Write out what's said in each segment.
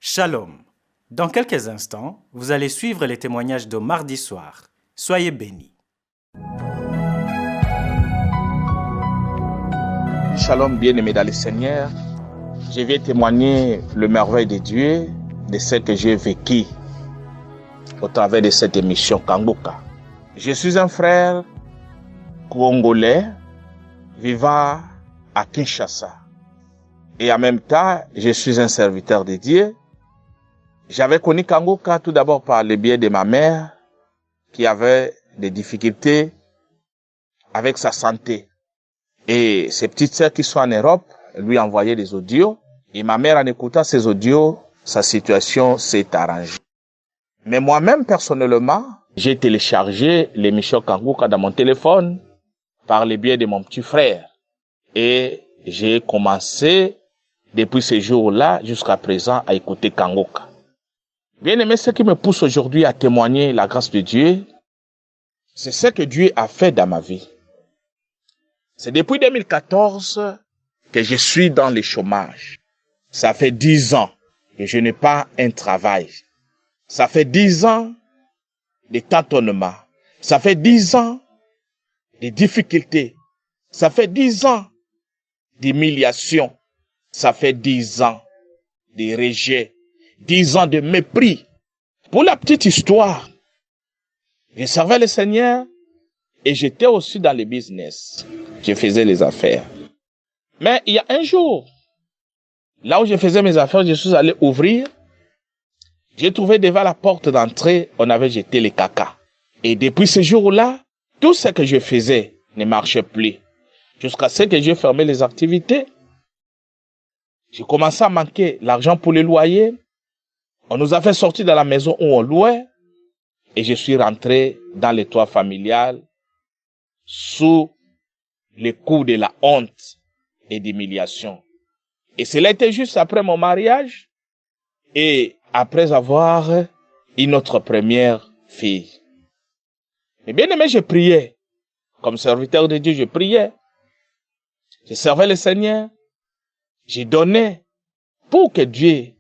Shalom. Dans quelques instants, vous allez suivre les témoignages de mardi soir. Soyez bénis. Shalom, bien-aimés dans le Seigneur. Je vais témoigner le merveille de Dieu, de ce que j'ai vécu au travers de cette émission Kanguka. Je suis un frère congolais vivant à Kinshasa. Et en même temps, je suis un serviteur de Dieu. J'avais connu Kanguka tout d'abord par le biais de ma mère qui avait des difficultés avec sa santé. Et ses petites sœurs qui sont en Europe lui envoyaient des audios. Et ma mère, en écoutant ces audios, sa situation s'est arrangée. Mais moi-même, personnellement, j'ai téléchargé l'émission Kanguka dans mon téléphone par le biais de mon petit frère. Et j'ai commencé, depuis ce jour-là, jusqu'à présent, à écouter Kanguka. Bien aimé, ce qui me pousse aujourd'hui à témoigner la grâce de Dieu, c'est ce que Dieu a fait dans ma vie. C'est depuis 2014 que je suis dans le chômage. Ça fait 10 ans que je n'ai pas un travail. Ça fait 10 ans de tâtonnement. Ça fait 10 ans de difficultés. Ça fait 10 ans d'humiliation. Ça fait 10 ans de rejet. 10 ans de mépris. Pour la petite histoire, je servais le Seigneur et j'étais aussi dans le business. Je faisais les affaires. Mais il y a un jour, là où je faisais mes affaires, je suis allé ouvrir. J'ai trouvé devant la porte d'entrée, on avait jeté les caca. Et depuis ce jour-là, tout ce que je faisais ne marchait plus. Jusqu'à ce que j'ai fermé les activités. J'ai commencé à manquer l'argent pour les loyers. On nous a fait sortir de la maison où on louait. Et je suis rentré dans le toit familial sous le coup de la honte et d'humiliation. Et cela était juste après mon mariage et après avoir eu notre première fille. Mais bien aimé, je priais. Comme serviteur de Dieu, je priais. Je servais le Seigneur. J'ai donné pour que Dieu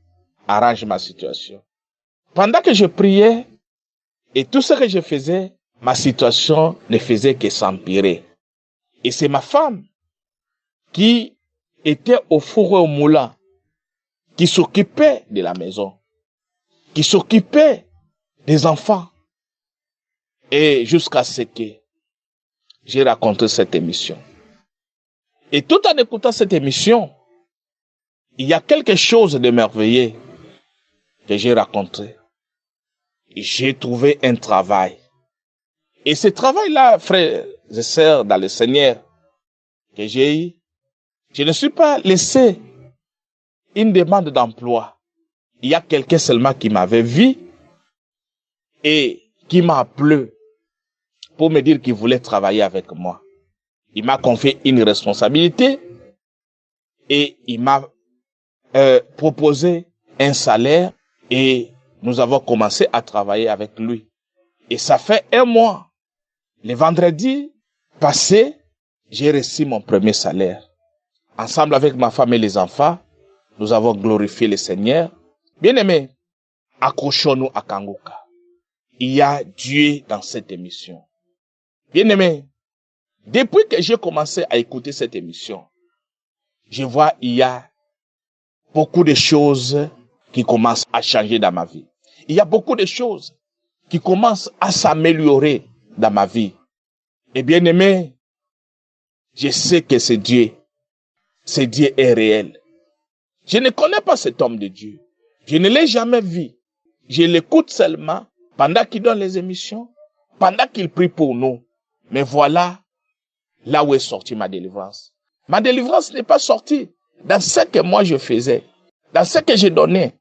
arrange ma situation. Pendant que je priais et tout ce que je faisais, ma situation ne faisait que s'empirer. Et c'est ma femme qui était au four et au moulin, qui s'occupait de la maison, qui s'occupait des enfants. Et jusqu'à ce que j'ai raconté cette émission. Et tout en écoutant cette émission, il y a quelque chose de merveilleux que j'ai raconté. Et j'ai trouvé un travail. Et ce travail-là, frères et sœurs dans le Seigneur, que j'ai eu, je ne suis pas laissé une demande d'emploi. Il y a quelqu'un seulement qui m'avait vu et qui m'a appelé pour me dire qu'il voulait travailler avec moi. Il m'a confié une responsabilité et il m'a proposé un salaire et nous avons commencé à travailler avec lui. Et ça fait 1 mois. Le vendredi passé, j'ai reçu mon premier salaire. Ensemble avec ma femme et les enfants, nous avons glorifié le Seigneur. Bien-aimés, accrochons-nous à Kanguka. Il y a Dieu dans cette émission. Bien-aimés, depuis que j'ai commencé à écouter cette émission, je vois il y a beaucoup de choses qui commencent à changer dans ma vie. Il y a beaucoup de choses qui commencent à s'améliorer dans ma vie. Et bien-aimés, je sais que c'est Dieu. Ce Dieu est réel. Je ne connais pas cet homme de Dieu. Je ne l'ai jamais vu. Je l'écoute seulement pendant qu'il donne les émissions, pendant qu'il prie pour nous. Mais voilà là où est sortie ma délivrance. Ma délivrance n'est pas sortie dans ce que moi je faisais, dans ce que je donnais.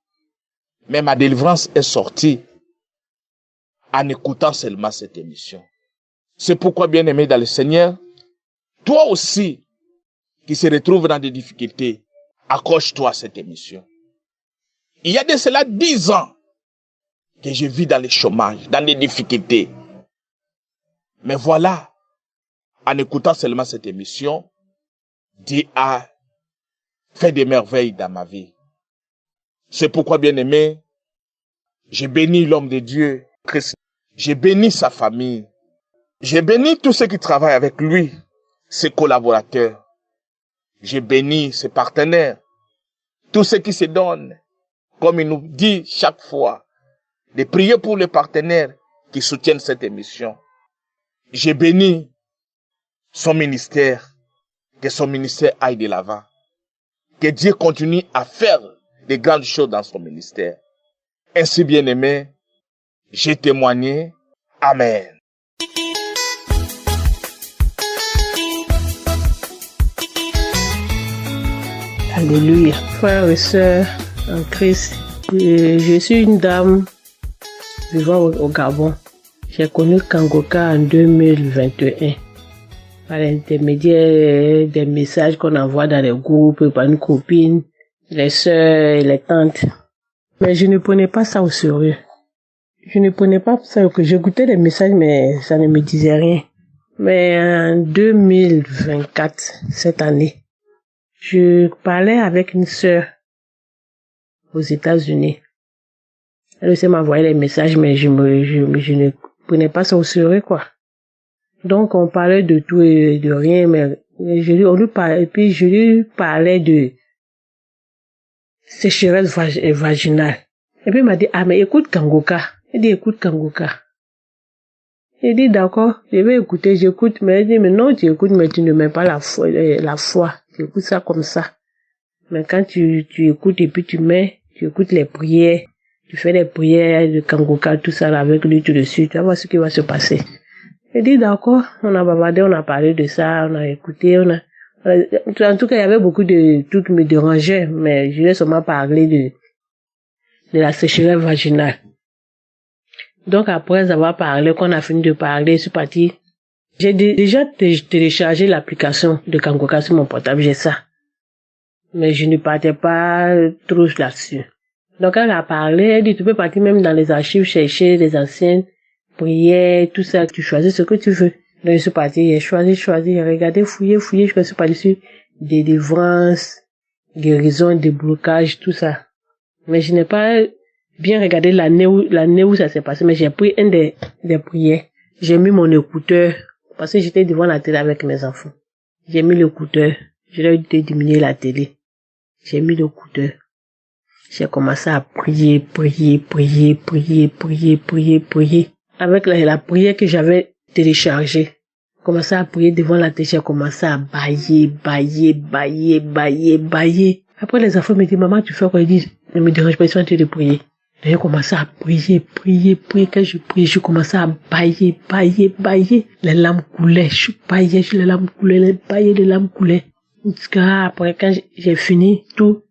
Mais ma délivrance est sortie en écoutant seulement cette émission. C'est pourquoi, bien-aimé dans le Seigneur, toi aussi, qui se retrouve dans des difficultés, accroche-toi à cette émission. Il y a de cela 10 ans que je vis dans le chômage, dans des difficultés. Mais voilà, en écoutant seulement cette émission, Dieu a fait des merveilles dans ma vie. C'est pourquoi, bien-aimé, j'ai béni l'homme de Dieu, Christ. J'ai béni sa famille. J'ai béni tous ceux qui travaillent avec lui, ses collaborateurs. J'ai béni ses partenaires, tous ceux qui se donnent, comme il nous dit chaque fois, de prier pour les partenaires qui soutiennent cette émission. J'ai béni son ministère, que son ministère aille de l'avant. Que Dieu continue à faire de grandes choses dans son ministère. Ainsi, bien-aimé, j'ai témoigné. Amen. Alléluia. Frères et sœurs en Christ, je suis une dame vivant au Gabon. J'ai connu Kangoka en 2021 par l'intermédiaire des messages qu'on envoie dans les groupes par nos copines, les sœurs et les tantes. Mais je ne prenais pas ça au sérieux. Je ne prenais pas ça, que j'écoutais les messages mais ça ne me disait rien. Mais en 2024, cette année, je parlais avec une sœur aux États-Unis. Elle aussi m'envoyait les messages, mais je ne prenais pas ça au sérieux, quoi. Donc, on parlait de tout et de rien, mais on lui parlait, et puis je lui parlais de sécheresse vaginale. Et puis il m'a dit, ah, mais écoute Kangoka. Il dit, écoute Kangoka. Il dit, d'accord, je vais écouter, j'écoute, mais il dit, mais non, tu écoutes, mais tu ne mets pas la foi. Tu écoutes ça comme ça. Mais quand tu écoutes et puis tu écoutes les prières, tu fais les prières de Kangoka, tout ça là, avec lui tout de suite, tu vas voir ce qui va se passer. Il dit, d'accord, on a bavardé, on a parlé de ça, on a écouté, en tout cas, il y avait beaucoup de trucs qui me dérangeaient, mais je lui ai seulement parlé de la sécheresse vaginale. Donc après avoir parlé, qu'on a fini de parler, je suis partie. J'ai déjà téléchargé l'application de Kangoka sur mon portable, j'ai ça. Mais je ne partais pas trop là-dessus. Donc elle a parlé, elle dit, tu peux partir même dans les archives, chercher les anciennes prières, tout ça, tu choisis ce que tu veux. Donc je suis partie, j'ai choisi, j'ai regardé, fouillé, je suis partie sur des délivrances, guérison, des blocages, tout ça. Mais je n'ai pas bien regardé l'année où ça s'est passé, mais j'ai pris un des prières. J'ai mis mon écouteur, parce que j'étais devant la télé avec mes enfants. J'ai mis l'écouteur, je leur ai dit de diminuer la télé. J'ai mis l'écouteur. J'ai commencé à prier. Avec la prière que j'avais téléchargée. J'ai commencé à prier devant la télé, j'ai commencé à bailler. Après les enfants me disent, maman, tu fais quoi? Ils disent, ne me dérange pas, ils sont en train de prier. J'ai commencé à prier. Quand je priais, je commençais à bailler. Les larmes coulaient. Je baillais, les larmes coulaient. Après, quand j'ai fini toute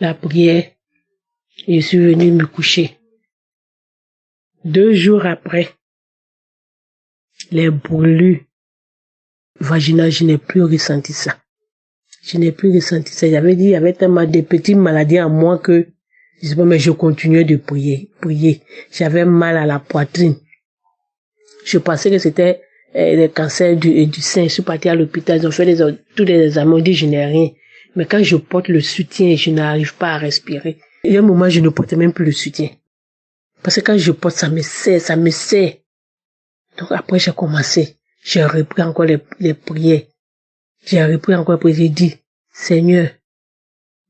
la prière, je suis venue me coucher. 2 jours après, les brûlures vaginales, je n'ai plus ressenti ça. J'avais dit, il y avait tellement de petites maladies en moi que, je sais pas, mais je continuais de prier. J'avais mal à la poitrine. Je pensais que c'était le cancer du sein. Je suis partie à l'hôpital, ils ont fait tous les examens, ils disent je n'ai rien. Mais quand je porte le soutien, je n'arrive pas à respirer. Il y a un moment, je ne portais même plus le soutien. Parce que quand je porte, ça me serre. Donc après, j'ai commencé. J'ai repris encore les prières. J'ai dit, Seigneur,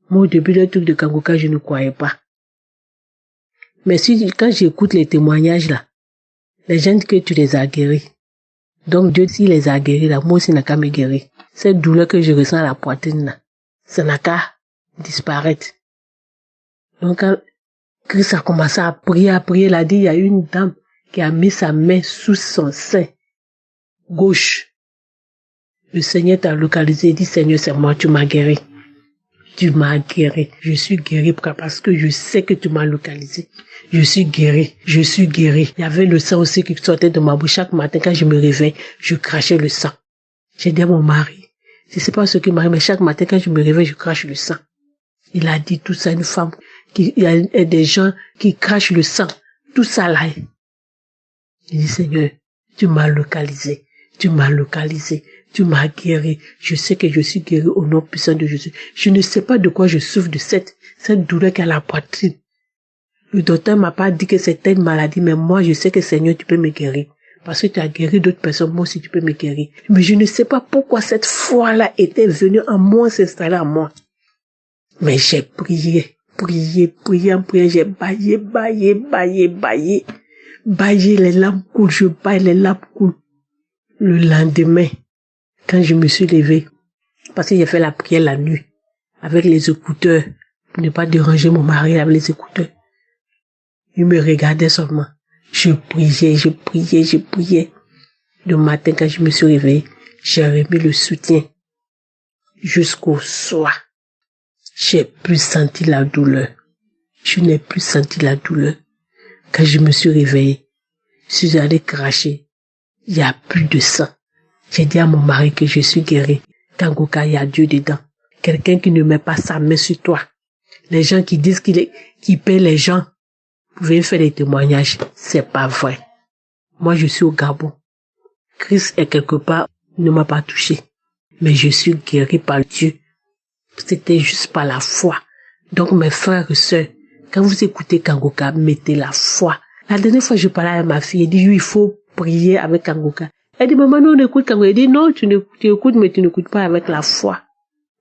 moi au début du truc de Kangoka, je ne croyais pas. Mais quand j'écoute les témoignages là, les gens disent que tu les as guéris. Donc Dieu, s'il les a guéris là, moi aussi n'a qu'à me guérir. Cette douleur que je ressens à la poitrine là, ça n'a qu'à disparaître. Donc quand Christ a commencé à prier, il a dit, il y a une dame qui a mis sa main sous son sein gauche. Le Seigneur t'a localisé et dit, Seigneur, c'est moi, tu m'as guéri. Je suis guéri parce que je sais que tu m'as localisé. Je suis guéri. Il y avait le sang aussi qui sortait de ma bouche. Chaque matin, quand je me réveille, je crachais le sang. J'ai dit à mon mari, je sais pas ce qui m'arrive, mais chaque matin, quand je me réveille, je crache le sang. Il a dit tout ça, une femme, il y a des gens qui crachent le sang. Tout ça là. Il dit, Seigneur, tu m'as localisé. Tu m'as guéri. Je sais que je suis guéri au nom puissant de Jésus. Je ne sais pas de quoi je souffre de cette douleur qui est à la poitrine. Le docteur m'a pas dit que c'était une maladie, mais moi, je sais que Seigneur, tu peux me guérir. Parce que tu as guéri d'autres personnes, moi aussi, tu peux me guérir. Mais je ne sais pas pourquoi cette foi-là était venue en moi, s'installer en moi. Mais j'ai prié, j'ai baillé, les larmes coulent, je baille, les larmes coulent. Le lendemain, quand je me suis levée, parce que j'ai fait la prière la nuit, avec les écouteurs, pour ne pas déranger mon mari avec les écouteurs. Il me regardait seulement. Je priais. Le matin, quand je me suis réveillée, j'ai remis le soutien. Jusqu'au soir, j'ai plus senti la douleur. Je n'ai plus senti la douleur. Quand je me suis réveillée, je suis allée cracher. Il n'y a plus de sang. J'ai dit à mon mari que je suis guérie. Kangoka, il y a Dieu dedans. Quelqu'un qui ne met pas sa main sur toi. Les gens qui disent qu'il paie les gens. Vous pouvez faire des témoignages. C'est pas vrai. Moi, je suis au Gabon. Christ est quelque part, ne m'a pas touché. Mais je suis guéri par Dieu. C'était juste par la foi. Donc, mes frères et sœurs, quand vous écoutez Kangoka, mettez la foi. La dernière fois, je parlais à ma fille, elle dit, il faut prier avec Kangoka. Elle dit, maman, non, on écoute Kangoka. Elle dit, non, tu écoutes, mais tu n'écoutes pas avec la foi.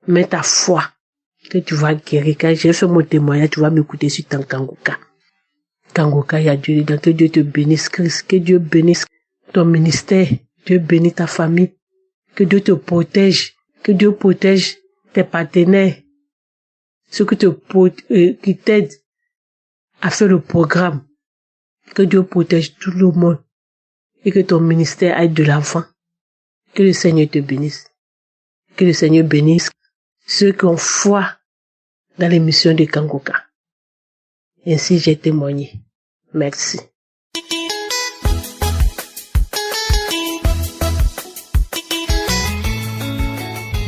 Mets ta foi, que tu vas guérir. Quand j'ai fait mon témoignage, tu vas m'écouter sur ton Kangoka. Kangoka, il y a Dieu dedans. Que Dieu te bénisse, Christ. Que Dieu bénisse ton ministère. Dieu bénisse ta famille. Que Dieu te protège. Que Dieu protège tes partenaires. Ceux qui t'aident à faire le programme. Que Dieu protège tout le monde. Et que ton ministère aille de l'avant. Que le Seigneur te bénisse. Que le Seigneur bénisse ceux qui ont foi dans les missions de Kangoka. Ainsi j'ai témoigné. Merci.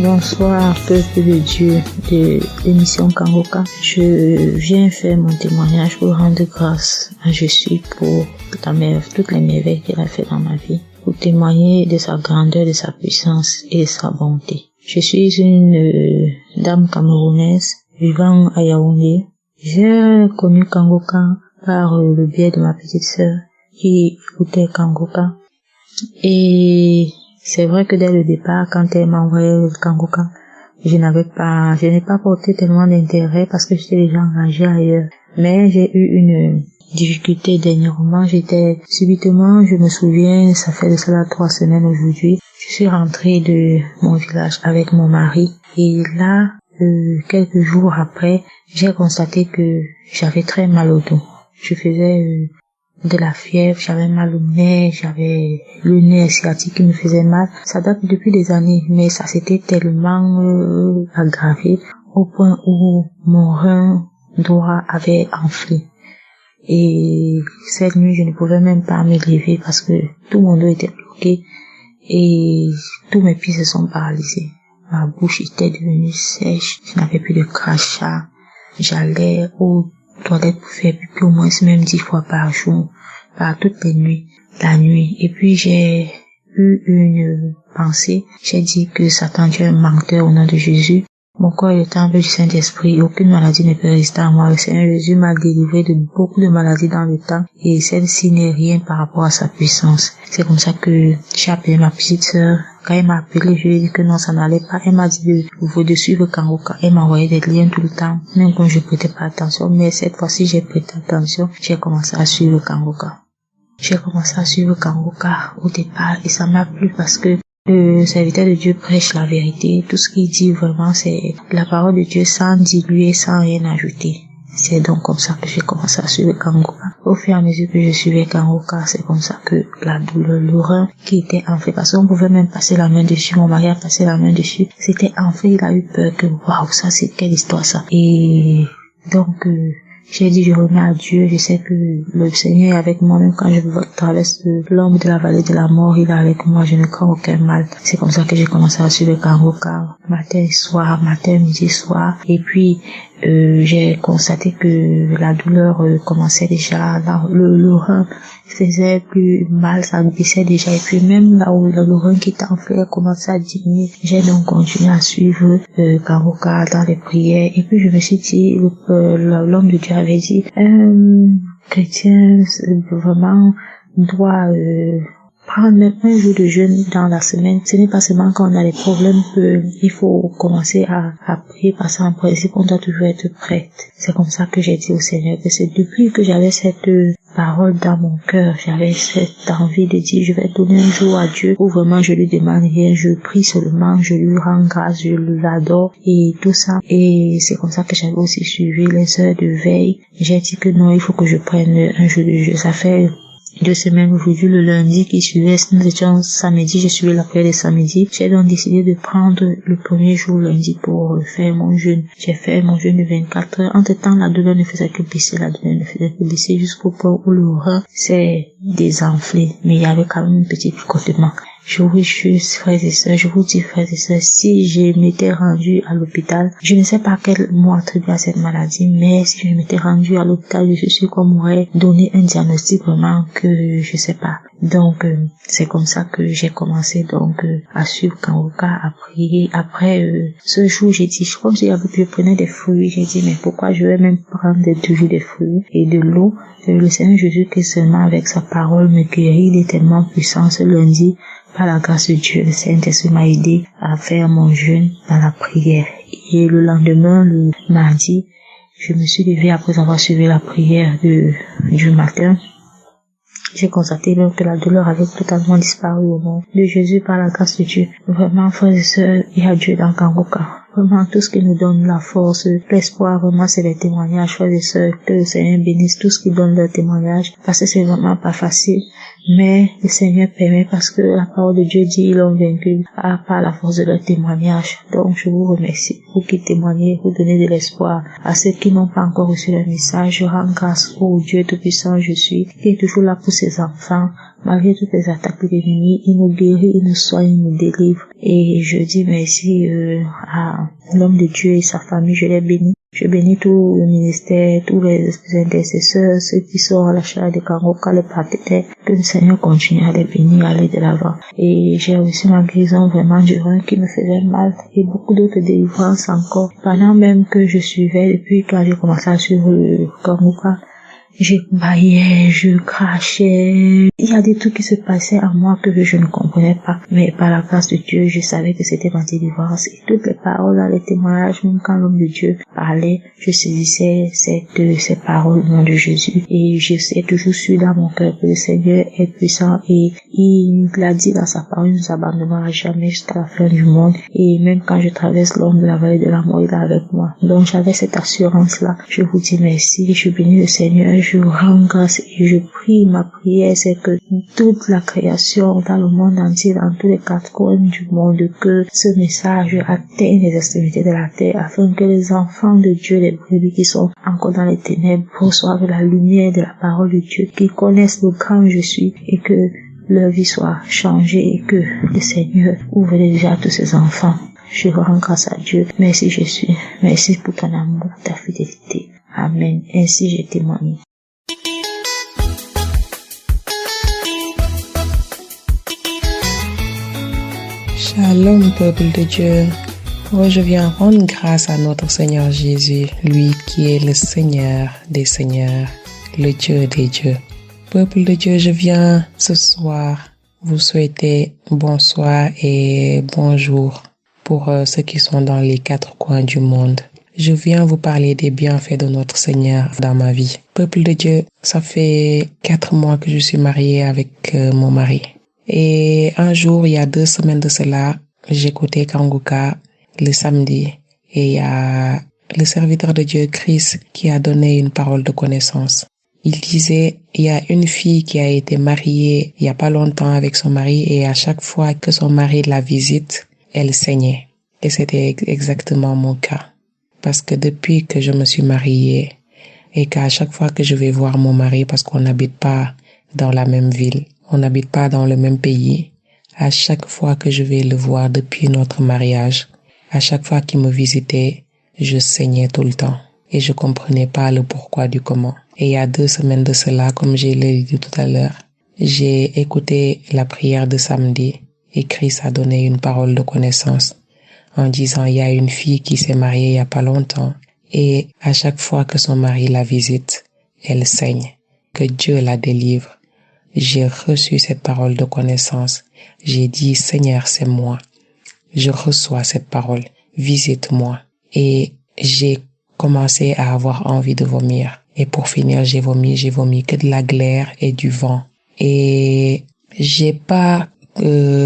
Bonsoir, peuple de Dieu de l'émission Kangoka. Je viens faire mon témoignage pour rendre grâce à Jésus pour toutes les merveilles qu'il a fait dans ma vie, pour témoigner de sa grandeur, de sa puissance et de sa bonté. Je suis une dame camerounaise vivant à Yaoundé. J'ai connu Kangoka par le biais de ma petite sœur qui écoutait Kangoka. Et c'est vrai que dès le départ, quand elle m'a envoyé le Kangoka, je n'ai pas porté tellement d'intérêt parce que j'étais déjà engagée ailleurs. Mais j'ai eu une difficulté dernièrement. Subitement, je me souviens, ça fait de cela 3 semaines aujourd'hui, je suis rentrée de mon village avec mon mari. Et là, quelques jours après, j'ai constaté que j'avais très mal au dos. Je faisais de la fièvre, j'avais mal au nez, j'avais le nez sciatique qui me faisait mal. Ça date depuis des années, mais ça s'était tellement aggravé au point où mon rein droit avait enflé. Et cette nuit, je ne pouvais même pas me lever parce que tout mon dos était bloqué et tous mes pieds se sont paralysés. Ma bouche était devenue sèche, je n'avais plus de crachat. J'allais aux toilettes pour faire pipi au moins même 10 fois par jour, par toutes les nuits, la nuit. Et puis j'ai eu une pensée, j'ai dit que Satan est un menteur au nom de Jésus. Mon corps est le temple du Saint-Esprit, aucune maladie ne peut résister à moi. Le Seigneur Jésus m'a délivré de beaucoup de maladies dans le temps et celle-ci n'est rien par rapport à sa puissance. C'est comme ça que j'ai appelé ma petite sœur. Quand elle m'a appelé, je lui ai dit que non, ça n'allait pas. Elle m'a dit de suivre Kangoka. Elle m'a envoyé des liens tout le temps, même quand je prêtais pas attention. Mais cette fois-ci, j'ai prêté attention. J'ai commencé à suivre Kangoka. Au départ et ça m'a plu parce que le serviteur de Dieu prêche la vérité. Tout ce qu'il dit vraiment, c'est la parole de Dieu sans diluer, sans rien ajouter. C'est donc comme ça que j'ai commencé à suivre Kangoka. Au fur et à mesure que je suivais Kangoka, c'est comme ça que la douleur, le rein qui était enflé, parce qu'on pouvait même passer la main dessus, mon mari a passé la main dessus, c'était enflé, il a eu peur que, waouh, ça c'est quelle histoire ça. Et donc, j'ai dit, je remets à Dieu, je sais que le Seigneur est avec moi, même quand je traverse l'ombre de la vallée de la mort, il est avec moi, je ne crains aucun mal. C'est comme ça que j'ai commencé à suivre Kangoka, matin, midi, soir. Et puis, j'ai constaté que la douleur commençait déjà, le rein faisait plus mal, ça glissait déjà, et puis même là où le rein qui t'enflait commençait à diminuer. J'ai donc continué à suivre Kangoka dans les prières, et puis je me suis dit, l'homme de Dieu avait dit, chrétien vraiment doit prendre même un jour de jeûne dans la semaine. Ce n'est pas seulement quand on a des problèmes qu'il faut commencer à prier, parce qu'en principe on doit toujours être prête. C'est comme ça que j'ai dit au Seigneur que c'est depuis que j'avais cette parole dans mon cœur, j'avais cette envie de dire je vais donner un jour à Dieu où vraiment je lui demande rien, je prie seulement, je lui rends grâce, je l'adore et tout ça. Et c'est comme ça que j'avais aussi suivi les heures de veille. J'ai dit que non, il faut que je prenne un jour de jeûne. Ça fait 2 semaines aujourd'hui, le lundi qui suivait, nous étions samedi, je suivais la prière de samedi. J'ai donc décidé de prendre le premier jour lundi pour faire mon jeûne. J'ai fait mon jeûne de 24 heures. Entre temps, la douleur ne faisait que baisser, jusqu'au point où le rein s'est désenflé. Mais il y avait quand même un petit picotement. Je vous juste, frères et sœurs, je vous dis, frères et sœurs, si je m'étais rendu à l'hôpital, je ne sais pas quel mot attribuer à cette maladie, mais si je m'étais rendu à l'hôpital, je suis sûr qu'on m'aurait donné un diagnostic vraiment que je sais pas. Donc, c'est comme ça que j'ai commencé donc à suivre Kangoka, à prier. Après ce jour, j'ai dit, comme je prenais des fruits, j'ai dit, mais pourquoi je vais même prendre toujours des fruits et de l'eau? Le Seigneur Jésus qui seulement avec sa parole me guérit, il est tellement puissant. Ce lundi, par la grâce de Dieu, le Saint-Esprit m'a aidé à faire mon jeûne dans la prière. Et le lendemain, le mardi, je me suis levée après avoir suivi la prière du matin. J'ai constaté même que la douleur avait totalement disparu au nom de Jésus par la grâce de Dieu. Vraiment, frères et sœurs, il y a Dieu dans Kangoka. Vraiment, tout ce qui nous donne la force, l'espoir, vraiment, c'est les témoignages, frères et sœurs, que le Seigneur bénisse tout ce qui donne leur témoignage, parce que c'est vraiment pas facile. Mais le Seigneur permet, parce que la parole de Dieu dit, ils l'ont vaincu par la force de leur témoignage. Donc, je vous remercie, vous qui témoignez, vous donnez de l'espoir à ceux qui n'ont pas encore reçu le message. Je rends grâce au Dieu Tout-Puissant, je suis, qui est toujours là pour ses enfants. Malgré toutes les attaques de l'ennemi, il nous guérit, il nous soigne, il nous délivre. Et je dis merci à l'homme de Dieu et sa famille, je les bénis. Je bénis tout le ministère, tous les intercesseurs, ceux qui sont à la chair de Kangoka, les partenaires, que le Seigneur continue à les bénir, à aller de l'avant. Et j'ai reçu ma guérison vraiment du rein qui me faisait mal et beaucoup d'autres délivrances encore. Pendant même que je suivais, depuis quand j'ai commencé à suivre le Kangoka, je baillais, je crachais. Il y a des trucs qui se passaient en moi que je ne comprenais pas. Mais par la grâce de Dieu, je savais que c'était ma délivrance. Et toutes les paroles, les témoignages, même quand l'homme de Dieu parlait, je saisissais ces paroles au nom de Jésus. Et je sais toujours su dans mon cœur que le Seigneur est puissant. Et il l'a dit dans sa parole, il ne nous abandonnera jamais jusqu'à la fin du monde. Et même quand je traverse l'ombre de la vallée de la mort, il est avec moi. Donc j'avais cette assurance-là. Je vous dis merci. Je bénis le Seigneur. Je rends grâce et je prie, ma prière, c'est que toute la création dans le monde entier, dans tous les 4 coins du monde, que ce message atteigne les extrémités de la terre, afin que les enfants de Dieu, les brebis qui sont encore dans les ténèbres, reçoivent la lumière de la parole de Dieu, qu'ils connaissent le grand je suis et que leur vie soit changée et que le Seigneur ouvre les yeux à tous ses enfants. Je rends grâce à Dieu. Merci Jésus. Merci pour ton amour, ta fidélité. Amen. Ainsi j'ai témoigné. Shalom, peuple de Dieu. Moi, je viens rendre grâce à notre Seigneur Jésus, lui qui est le Seigneur des Seigneurs, le Dieu des dieux. Peuple de Dieu, je viens ce soir vous souhaiter bonsoir et bonjour pour ceux qui sont dans les 4 coins du monde. Je viens vous parler des bienfaits de notre Seigneur dans ma vie. Peuple de Dieu, ça fait 4 mois que je suis mariée avec mon mari. Et un jour, il y a 2 semaines de cela, j'écoutais Kangoka le samedi et il y a le serviteur de Dieu, Chris, qui a donné une parole de connaissance. Il disait, il y a une fille qui a été mariée il y a pas longtemps avec son mari et à chaque fois que son mari la visite, elle saignait. Et c'était exactement mon cas. Parce que depuis que je me suis mariée et qu'à chaque fois que je vais voir mon mari, parce qu'on n'habite pas dans la même ville, on n'habite pas dans le même pays, à chaque fois que je vais le voir depuis notre mariage, à chaque fois qu'il me visitait, je saignais tout le temps. et je comprenais pas le pourquoi du comment. Et il y a 2 semaines de cela, comme je l'ai dit tout à l'heure, j'ai écouté la prière de samedi et Christ a donné une parole de connaissance en disant il y a une fille qui s'est mariée il y a pas longtemps et à chaque fois que son mari la visite, elle saigne. Que Dieu la délivre. J'ai reçu cette parole de connaissance. J'ai dit Seigneur, c'est moi. Je reçois cette parole. Visite-moi. Et j'ai commencé à avoir envie de vomir. Et pour finir, j'ai vomi que de la glaire et du vent. Et j'ai pas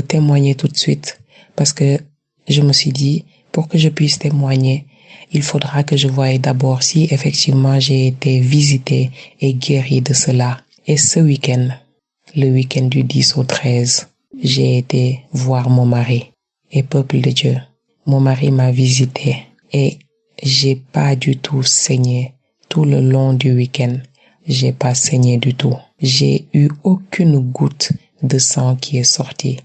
témoigné tout de suite parce que je me suis dit, pour que je puisse témoigner, il faudra que je voie d'abord si effectivement j'ai été visitée et guérie de cela. Et ce week-end, le week-end du 10 au 13, j'ai été voir mon mari. Et peuple de Dieu, mon mari m'a visité et j'ai pas du tout saigné tout le long du week-end. J'ai pas saigné du tout. J'ai eu aucune goutte de sang qui est sortie.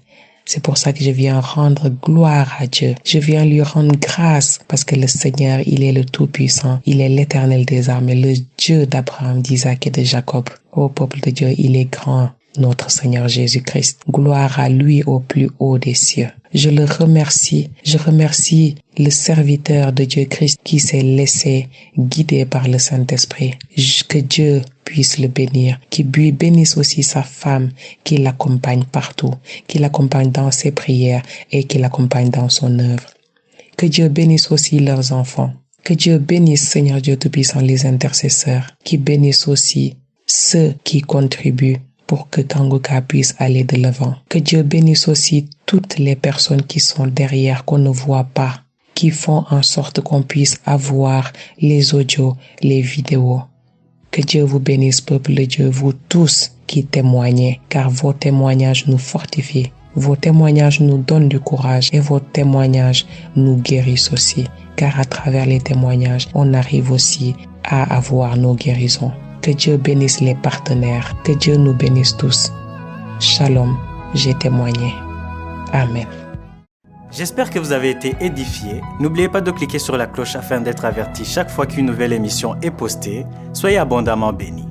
C'est pour ça que je viens rendre gloire à Dieu. Je viens lui rendre grâce parce que le Seigneur, il est le Tout-Puissant. Il est l'Éternel des armées, le Dieu d'Abraham, d'Isaac et de Jacob. Ô peuple de Dieu, il est grand, notre Seigneur Jésus-Christ. Gloire à lui au plus haut des cieux. Je le remercie. Je remercie le serviteur de Dieu Christ qui s'est laissé guider par le Saint-Esprit. Que Dieu puisse le bénir, qu'il bénisse aussi sa femme, qui l'accompagne partout, qui l'accompagne dans ses prières et qui l'accompagne dans son œuvre. Que Dieu bénisse aussi leurs enfants. Que Dieu bénisse, Seigneur Dieu Tout-Puissant, les intercesseurs, qui bénissent aussi ceux qui contribuent pour que Kanguka puisse aller de l'avant. Que Dieu bénisse aussi toutes les personnes qui sont derrière, qu'on ne voit pas, qui font en sorte qu'on puisse avoir les audios, les vidéos. Que Dieu vous bénisse, peuple de Dieu, vous tous qui témoignez, car vos témoignages nous fortifient. Vos témoignages nous donnent du courage et vos témoignages nous guérissent aussi, car à travers les témoignages, on arrive aussi à avoir nos guérisons. Que Dieu bénisse les partenaires, que Dieu nous bénisse tous. Shalom, j'ai témoigné. Amen. J'espère que vous avez été édifiés. N'oubliez pas de cliquer sur la cloche afin d'être averti chaque fois qu'une nouvelle émission est postée. Soyez abondamment bénis.